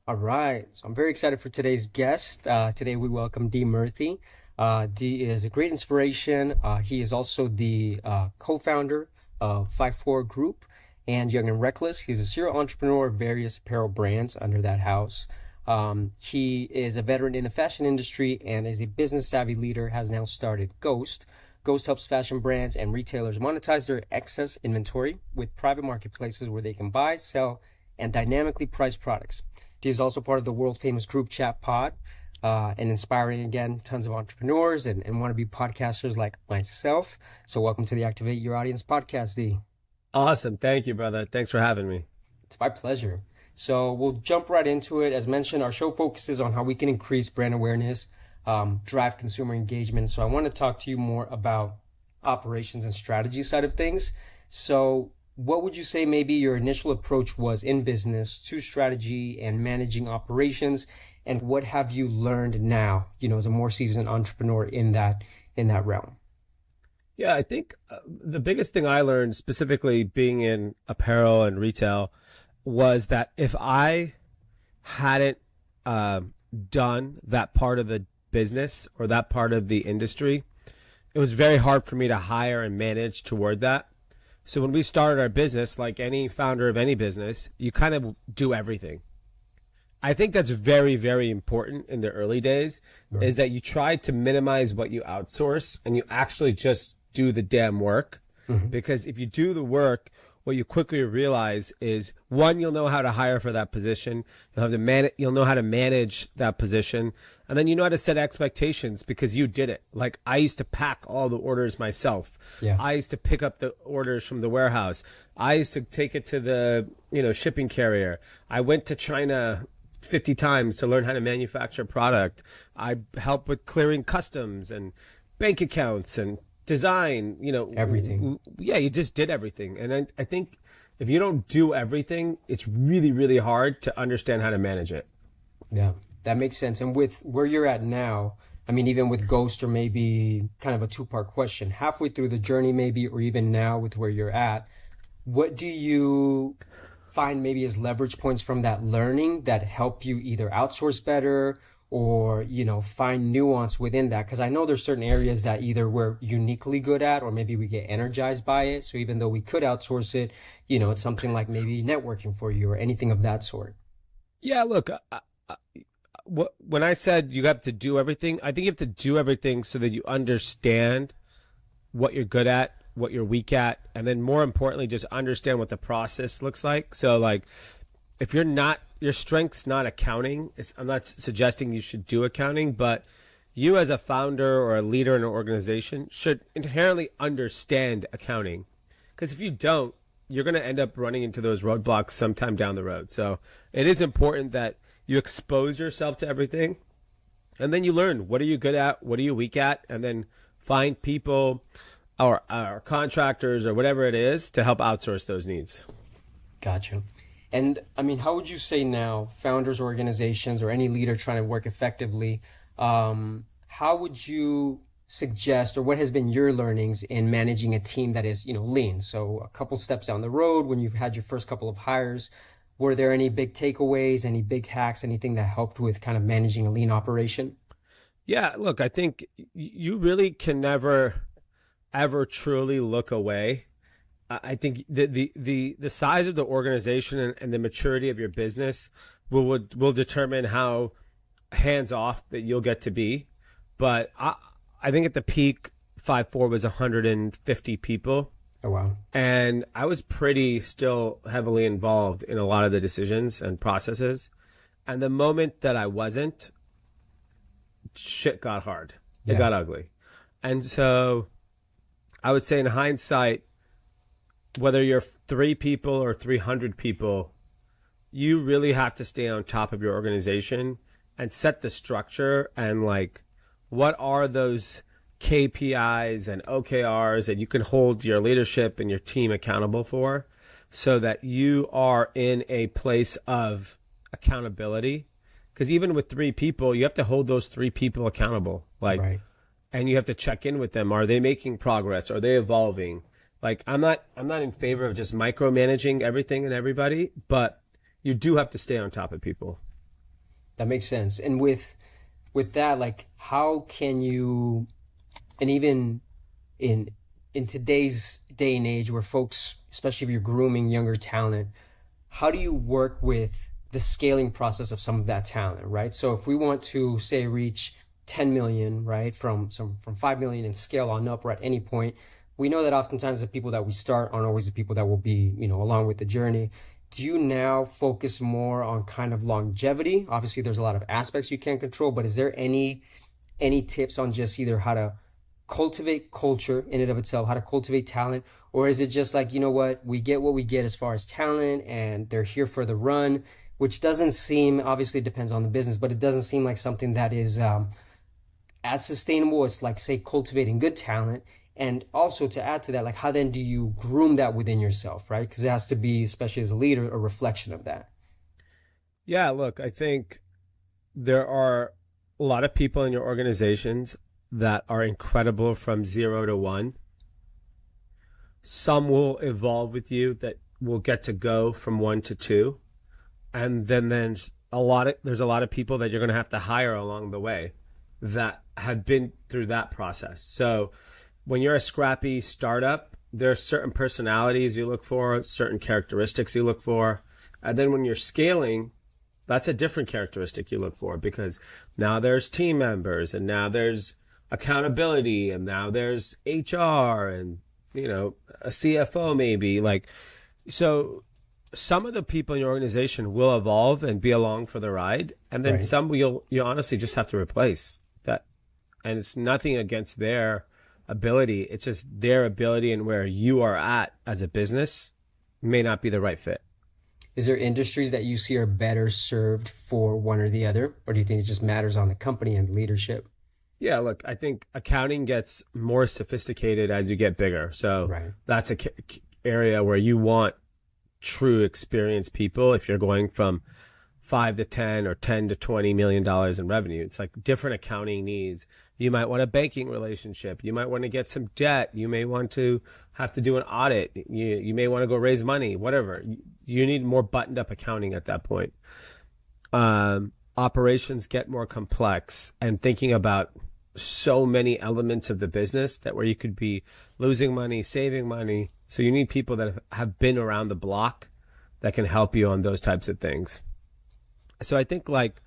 All right. So I'm very excited for today's guest. Today we welcome Dee Murthy. Dee is a great inspiration. He is also the co-founder of 54 Group and Young and Reckless. He's a serial entrepreneur of various apparel brands under that house. He is a veteran in the fashion industry and is a business savvy leader, has now started Ghost. Ghost helps fashion brands and retailers monetize their excess inventory with private marketplaces where they can buy, sell, and dynamically price products. He is also part of the world famous group chat pod, and inspiring again tons of entrepreneurs and wannabe podcasters like myself. So welcome to the Activate Your Audience podcast, D. Awesome. Thank you, brother. Thanks for having me. It's my pleasure. So we'll jump right into it. As mentioned, our show focuses on how we can increase brand awareness, drive consumer engagement. So I want to talk to you more about operations and strategy side of things. So what would you say maybe your initial approach was in business to strategy and managing operations, and what have you learned now, as a more seasoned entrepreneur in that realm? Yeah, I think the biggest thing I learned, specifically being in apparel and retail, was that if I hadn't done that part of the business or that part of the industry, it was very hard for me to hire and manage toward that. So when we started our business, like any founder of any business, you kind of do everything. I think that's very, very important in the early days, right, is that you try to minimize what you outsource and you actually just do the damn work. Mm-hmm. Because if you do the work, what you quickly realize is, one, you'll know how to hire for that position. You'll know how to manage that position. And then you know how to set expectations because you did it. Like, I used to pack all the orders myself. Yeah. I used to pick up the orders from the warehouse. I used to take it to the, shipping carrier. I went to China 50 times to learn how to manufacture product. I helped with clearing customs and bank accounts and design, everything. Yeah, you just did everything. And I think if you don't do everything, it's really, really hard to understand how to manage it. Yeah, that makes sense. And with where you're at now, I mean, even with Ghost, or maybe kind of a two-part question, halfway through the journey maybe, or even now with where you're at, what do you find maybe as leverage points from that learning that help you either outsource better or, find nuance within that? Because I know there's certain areas that either we're uniquely good at or maybe we get energized by it. So even though we could outsource it, it's something like maybe networking for you or anything of that sort. Yeah, look, when I said you have to do everything, I think you have to do everything so that you understand what you're good at, what you're weak at, and then more importantly, just understand what the process looks like. So like, if your strength's not accounting, I'm not suggesting you should do accounting, but you as a founder or a leader in an organization should inherently understand accounting. Because if you don't, you're going to end up running into those roadblocks sometime down the road. So it is important that you expose yourself to everything, and then you learn what are you good at, what are you weak at, and then find people or contractors or whatever it is to help outsource those needs. Gotcha. And I mean, how would you say now, founders, organizations, or any leader trying to work effectively, how would you suggest, or what has been your learnings in managing a team that is, lean? So a couple steps down the road, when you've had your first couple of hires, were there any big takeaways, any big hacks, anything that helped with kind of managing a lean operation? Yeah, look, I think you really can never, ever truly look away. I think the size of the organization and the maturity of your business will determine how hands off that you'll get to be. But I think at the peak, 54 was 150 people. Oh, wow. And I was pretty still heavily involved in a lot of the decisions and processes. And the moment that I wasn't, shit got hard. It got ugly. And so I would say in hindsight, whether you're 3 people or 300 people, you really have to stay on top of your organization and set the structure and like, what are those KPIs and OKRs that you can hold your leadership and your team accountable for, so that you are in a place of accountability. Because even with 3 people, you have to hold those 3 people accountable. Like, right. And you have to check in with them. Are they making progress? Are they evolving? Like, I'm not in favor of just micromanaging everything and everybody, but you do have to stay on top of people. That makes sense. And with that, like, how can you, and even in today's day and age where folks, especially if you're grooming younger talent, how do you work with the scaling process of some of that talent, right? So if we want to say reach 10 million, right, from 5 million and scale on up, or at any point, we know that oftentimes the people that we start aren't always the people that will be, along with the journey. Do you now focus more on kind of longevity? Obviously, there's a lot of aspects you can't control, but is there any tips on just either how to cultivate culture in and of itself, how to cultivate talent, or is it just like, you know what we get as far as talent, and they're here for the run, which doesn't seem, obviously it depends on the business, but it doesn't seem like something that is as sustainable as, like, say, cultivating good talent. And also, to add to that, like, how then do you groom that within yourself, right? Because it has to be, especially as a leader, a reflection of that. Yeah, look, I think there are a lot of people in your organizations that are incredible from 0 to 1. Some will evolve with you that will get to go from 1 to 2. And then there's a lot of people that you're going to have to hire along the way that have been through that process. So when you're a scrappy startup, there are certain personalities you look for, certain characteristics you look for. And then when you're scaling, that's a different characteristic you look for, because now there's team members, and now there's accountability, and now there's HR, and, a CFO maybe. Like, so some of the people in your organization will evolve and be along for the ride. And then Right. some you honestly just have to replace that. And it's nothing against their ability. It's just their ability, and where you are at as a business may not be the right fit. Is there industries that you see are better served for one or the other? Or do you think it just matters on the company and leadership? Yeah, look, I think accounting gets more sophisticated as you get bigger. So Right. that's a area where you want true experienced people. If you're going from 5 to 10 or $10 to $20 million in revenue, it's like different accounting needs. You might want a banking relationship. You might want to get some debt. You may want to have to do an audit. You may want to go raise money, whatever. You need more buttoned up accounting at that point. Operations get more complex, and thinking about so many elements of the business that where you could be losing money, saving money. So you need people that have been around the block that can help you on those types of things. So I think, like,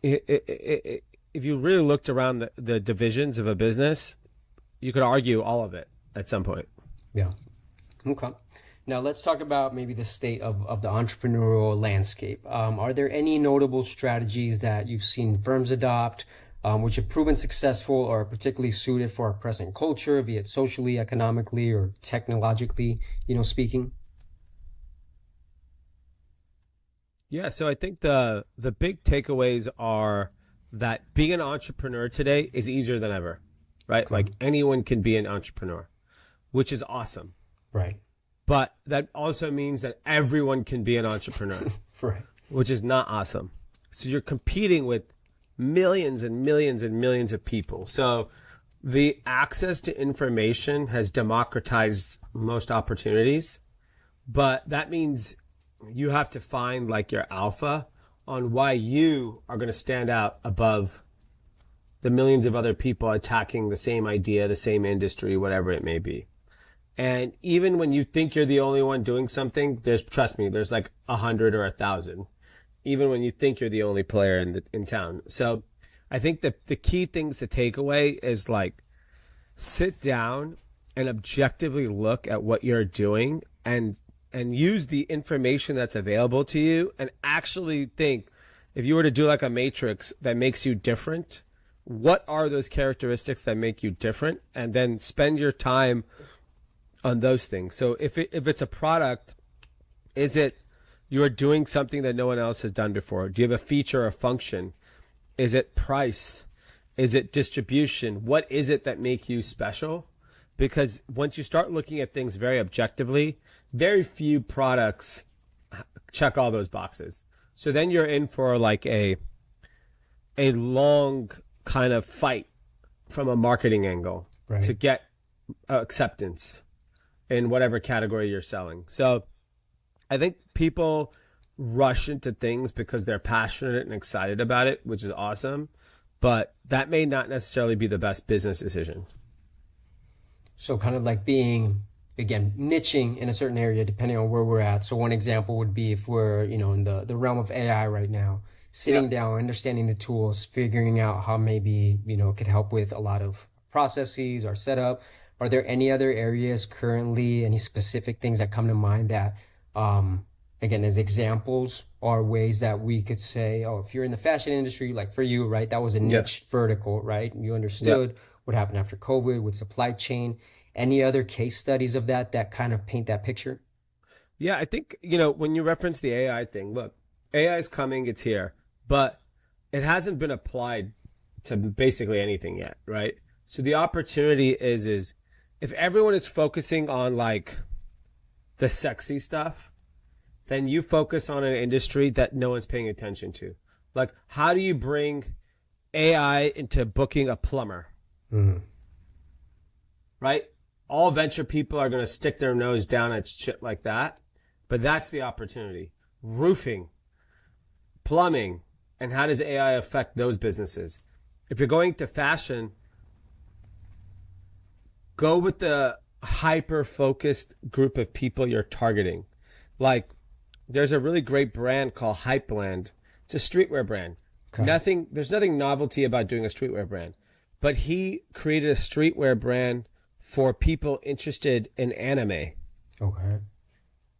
if you really looked around the divisions of a business, you could argue all of it at some point. Yeah. Okay. Now let's talk about maybe the state of the entrepreneurial landscape. Are there any notable strategies that you've seen firms adopt, which have proven successful or particularly suited for our present culture, be it socially, economically, or technologically, speaking? Yeah, so I think the big takeaways are that being an entrepreneur today is easier than ever, right? Okay. Like, anyone can be an entrepreneur, which is awesome. Right. But that also means that everyone can be an entrepreneur, Right. which is not awesome. So you're competing with millions and millions and millions of people. So the access to information has democratized most opportunities, but that means you have to find, like, your alpha on why you are going to stand out above the millions of other people attacking the same idea, the same industry, whatever it may be. And even when you think you're the only one doing something, trust me, there's like 100 or 1,000. Even when you think you're the only player in town. So I think that the key things to take away is, like, sit down and objectively look at what you're doing, and use the information that's available to you, and actually think, if you were to do like a matrix that makes you different, what are those characteristics that make you different? And then spend your time on those things. So if it's a product, is it you are doing something that no one else has done before? Do you have a feature or function? Is it price? Is it distribution? What is it that make you special? Because once you start looking at things very objectively, very few products check all those boxes. So then you're in for like a long kind of fight from a marketing angle, right, to get acceptance in whatever category you're selling. So I think people rush into things because they're passionate and excited about it, which is awesome. But that may not necessarily be the best business decision. So kind of like being, again, niching in a certain area depending on where we're at. So one example would be if we're, in the realm of AI right now, sitting down, understanding the tools, figuring out how maybe, it could help with a lot of processes or setup. Are there any other areas currently, any specific things that come to mind that, again, as examples or ways that we could say, oh, if you're in the fashion industry, like for you, right, that was a niche vertical, right? You understood what happened after COVID with supply chain. Any other case studies of that kind of paint that picture? Yeah, I think, when you reference the AI thing, look, AI is coming, it's here, but it hasn't been applied to basically anything yet, right? So the opportunity is if everyone is focusing on like the sexy stuff, then you focus on an industry that no one's paying attention to. Like, how do you bring AI into booking a plumber? Mm-hmm. Right? All venture people are going to stick their nose down at shit like that. But that's the opportunity. Roofing, plumbing, and how does AI affect those businesses? If you're going to fashion, go with the hyper-focused group of people you're targeting. Like, there's a really great brand called Hypeland. It's a streetwear brand. Okay. There's nothing novelty about doing a streetwear brand. But he created a streetwear brand for people interested in anime. Okay.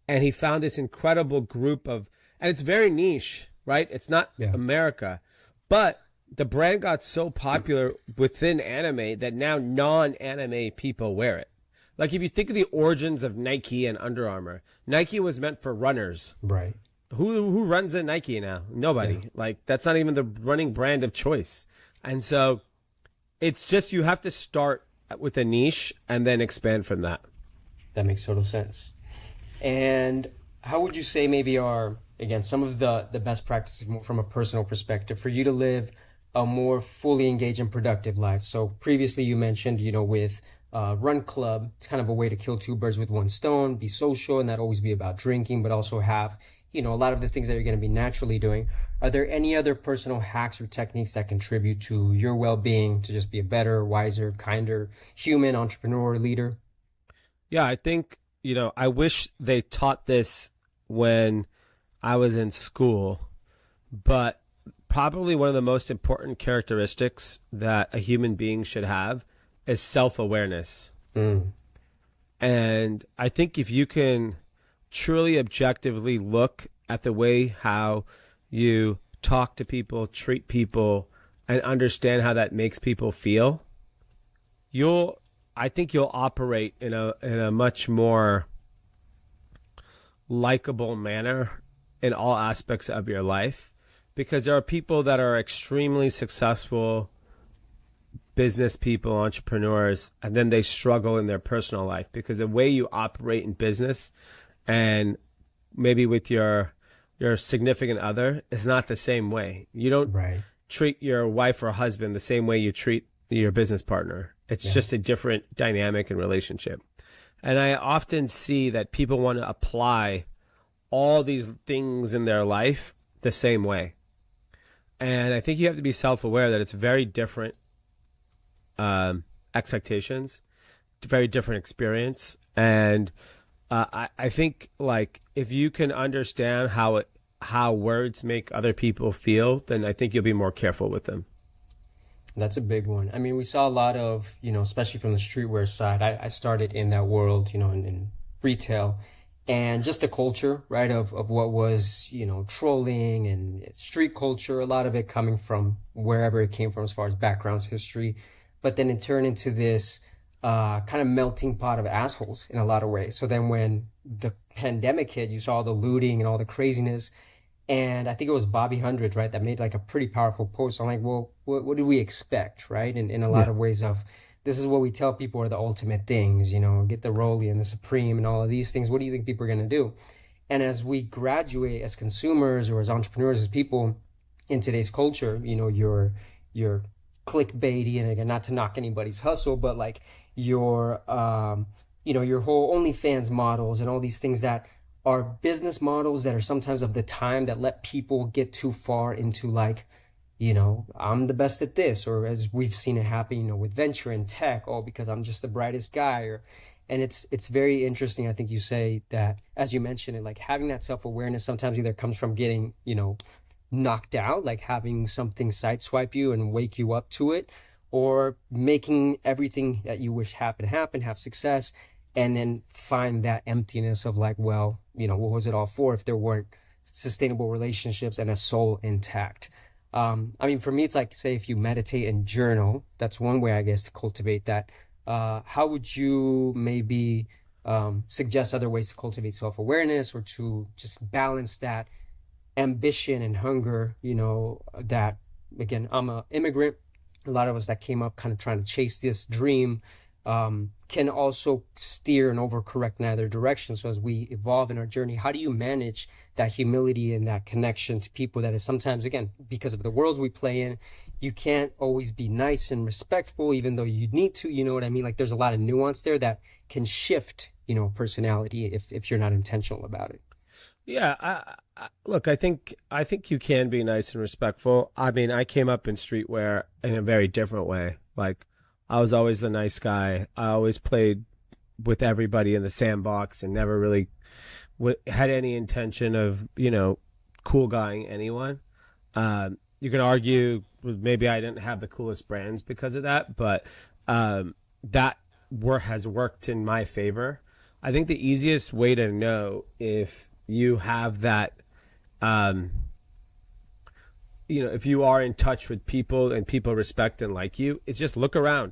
And he found this incredible group and it's very niche, right? It's not America. But the brand got so popular within anime that now non-anime people wear it. Like if you think of the origins of Nike and Under Armour, Nike was meant for runners. Right. Who runs at Nike now? Nobody. Yeah. Like that's not even the running brand of choice. And so it's just you have to start with a niche and then expand from that. That makes total sense. And how would you say maybe again, some of the best practices from a personal perspective for you to live a more fully engaged and productive life? So previously you mentioned, with Run Club, it's kind of a way to kill two birds with one stone, be social and not always be about drinking, but also have, a lot of the things that you're going to be naturally doing. Are there any other personal hacks or techniques that contribute to your well-being to just be a better, wiser, kinder human, entrepreneur, leader? Yeah, I think, I wish they taught this when I was in school, but probably one of the most important characteristics that a human being should have is self-awareness. And I think if you can truly objectively look at the way how you talk to people, treat people, and understand how that makes people feel, I think you'll operate in a much more likable manner in all aspects of your life, because there are people that are extremely successful business people, entrepreneurs, and then they struggle in their personal life because the way you operate in business and maybe with your significant other is not the same way. You don't treat your wife or husband the same way you treat your business partner. It's just a different dynamic and relationship. And I often see that people want to apply all these things in their life the same way. And I think you have to be self-aware that it's very different expectations, very different experience. And I think like if you can understand how words make other people feel, then I think you'll be more careful with them. That's a big one. I mean, we saw a lot of, especially from the streetwear side. I started in that world, in retail, and just the culture, right, of what was, trolling and street culture, a lot of it coming from wherever it came from as far as backgrounds, history. But then it turned into this kind of melting pot of assholes in a lot of ways. So then when the pandemic hit, you saw all the looting and all the craziness. And I think it was Bobby Hundreds, right, that made like a pretty powerful post. I'm like, well, what do we expect, right? And in a lot of ways of, this is what we tell people are the ultimate things, get the Rolly and the Supreme and all of these things. What do you think people are going to do? And as we graduate as consumers or as entrepreneurs, as people in today's culture, your clickbaity, and again, not to knock anybody's hustle, but like your whole OnlyFans models and all these things that are business models that are sometimes of the time that let people get too far into like, I'm the best at this, or as we've seen it happen, with venture and tech, oh, because I'm just the brightest guy, or and it's very interesting. I think you say that, as you mentioned it, like having that self-awareness sometimes either comes from getting, knocked out, like having something sideswipe you and wake you up to it, or making everything that you wish happen, have success, and then find that emptiness of like, well, what was it all for if there weren't sustainable relationships and a soul intact? I mean, for me, it's like, say, if you meditate and journal, that's one way, I guess, to cultivate that. How would you maybe suggest other ways to cultivate self-awareness or to just balance that ambition and hunger, that, again, I'm an immigrant. A lot of us that came up kind of trying to chase this dream can also steer and overcorrect in either direction. So as we evolve in our journey, how do you manage that humility and that connection to people that is sometimes, again, because of the worlds we play in, you can't always be nice and respectful, even though you need to, you know what I mean? Like there's a lot of nuance there that can shift, personality if you're not intentional about it. Yeah, look, I think you can be nice and respectful. I mean, I came up in streetwear in a very different way. Like, I was always the nice guy. I always played with everybody in the sandbox and never really had any intention of, cool guying anyone. You can argue maybe I didn't have the coolest brands because of that, but that has worked in my favor. I think the easiest way to know if you have that, if you are in touch with people and people respect and like you, is just look around.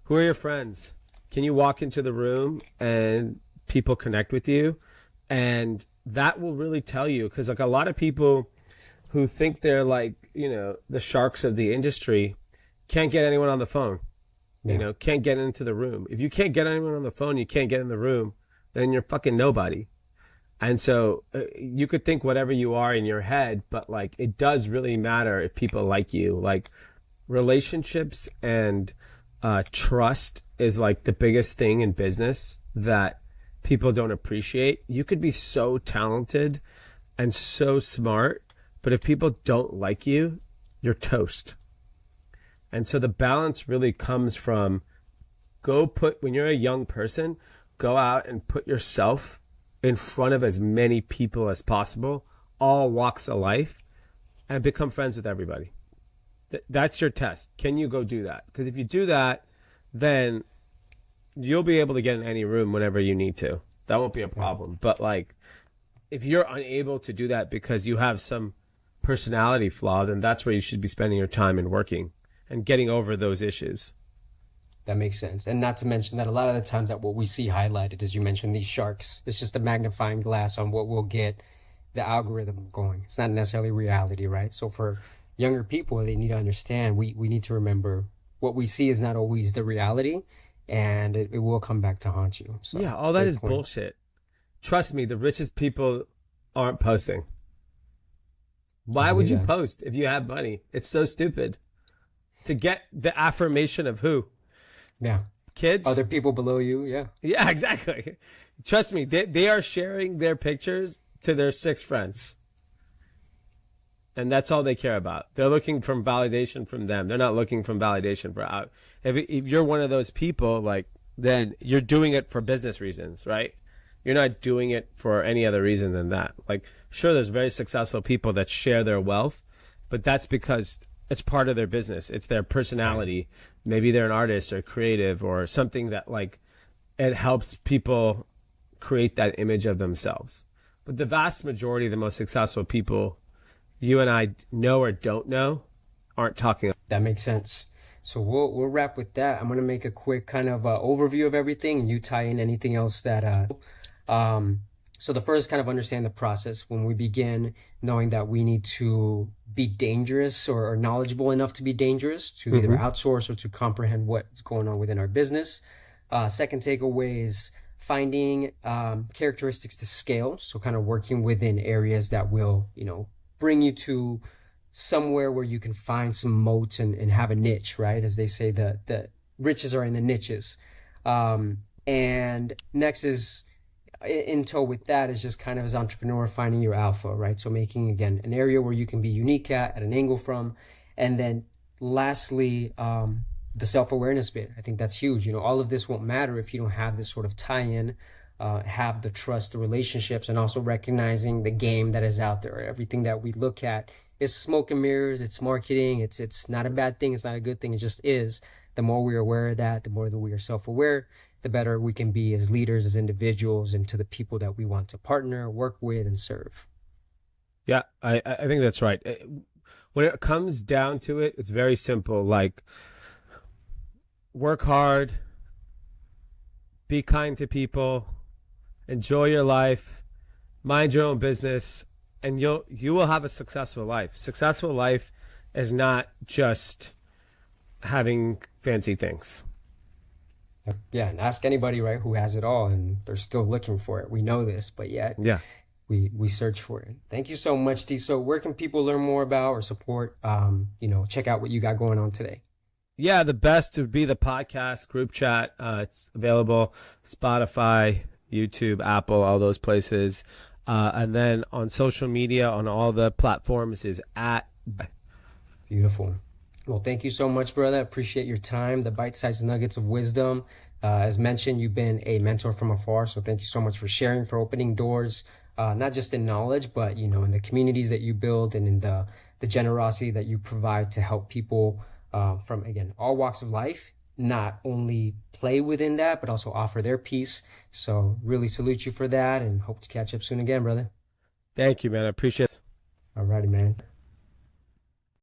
Who are your friends? Can you walk into the room and people connect with you? And that will really tell you, because like a lot of people who think they're like, the sharks of the industry can't get anyone on the phone, can't get into the room. If you can't get anyone on the phone, you can't get in the room, then you're fucking nobody. And so you could think whatever you are in your head, but like it does really matter if people like you. Like relationships and trust is like the biggest thing in business that people don't appreciate. You could be so talented and so smart, but if people don't like you, you're toast. And so the balance really comes from when you're a young person, go out and put yourself in front of as many people as possible, all walks of life, and become friends with everybody. That's your test. Can you go do that? Because if you do that, then you'll be able to get in any room whenever you need to. That won't be a problem. But like, if you're unable to do that because you have some personality flaw, then that's where you should be spending your time and working and getting over those issues. That makes sense. And not to mention that a lot of the times that what we see highlighted, as you mentioned, these sharks, it's just a magnifying glass on what will get the algorithm going. It's not necessarily reality, right? So for younger people, they need to understand, we need to remember what we see is not always the reality, and it will come back to haunt you. So, yeah, all that is bullshit. Trust me, the richest people aren't posting. Why would you post if you have money? It's so stupid. To get the affirmation of who? Yeah. Kids? Other people below you, yeah. Yeah, exactly. Trust me, they are sharing their pictures to their 6 friends. And that's all they care about. They're looking for validation from them. They're not looking for validation for out. If you're one of those people, like, then you're doing it for business reasons, right? You're not doing it for any other reason than that. Like, sure, there's very successful people that share their wealth, but that's because it's part of their business. It's their personality. Maybe they're an artist or creative or something that like it helps people create that image of themselves. But the vast majority of the most successful people you and I know or don't know aren't talking. That makes sense. So we'll wrap with that. I'm going to make a quick kind of overview of everything, and you tie in anything else that so the first, kind of understand the process when we begin knowing that we need to be dangerous or knowledgeable enough to be dangerous to either outsource or to comprehend what's going on within our business. Second takeaway is finding characteristics to scale. So kind of working within areas that will, bring you to somewhere where you can find some moats and have a niche, right? As they say, the riches are in the niches. And next is in tow with that is just kind of as entrepreneur finding your alpha, right? So making, again, an area where you can be unique at an angle from. And then lastly, the self-awareness bit. I think that's huge. All of this won't matter if you don't have this sort of tie-in, have the trust, the relationships, and also recognizing the game that is out there. Everything that we look at is smoke and mirrors. It's marketing. It's not a bad thing. It's not a good thing. It just is. The more we are aware of that, the more that we are self-aware, the better we can be as leaders, as individuals, and to the people that we want to partner, work with, and serve. Yeah, I think that's right. When it comes down to it, it's very simple. Like, work hard, be kind to people, enjoy your life, mind your own business, and you will have a successful life. Successful life is not just having fancy things. Yeah, and ask anybody, right, who has it all, and they're still looking for it. We know this, but yet Yeah. we search for it. Thank you so much, Dee. So where can people learn more about or support, check out what you got going on today? Yeah, the best would be the podcast group chat. It's available Spotify, YouTube, Apple, all those places. And then on social media, on all the platforms is at. Beautiful. Well, thank you so much, brother. I appreciate your time, the bite-sized nuggets of wisdom. As mentioned, you've been a mentor from afar, so thank you so much for sharing, for opening doors, not just in knowledge, but, in the communities that you build and in the generosity that you provide to help people from, again, all walks of life, not only play within that, but also offer their piece. So really salute you for that and hope to catch up soon again, brother. Thank you, man. I appreciate it. All righty, man.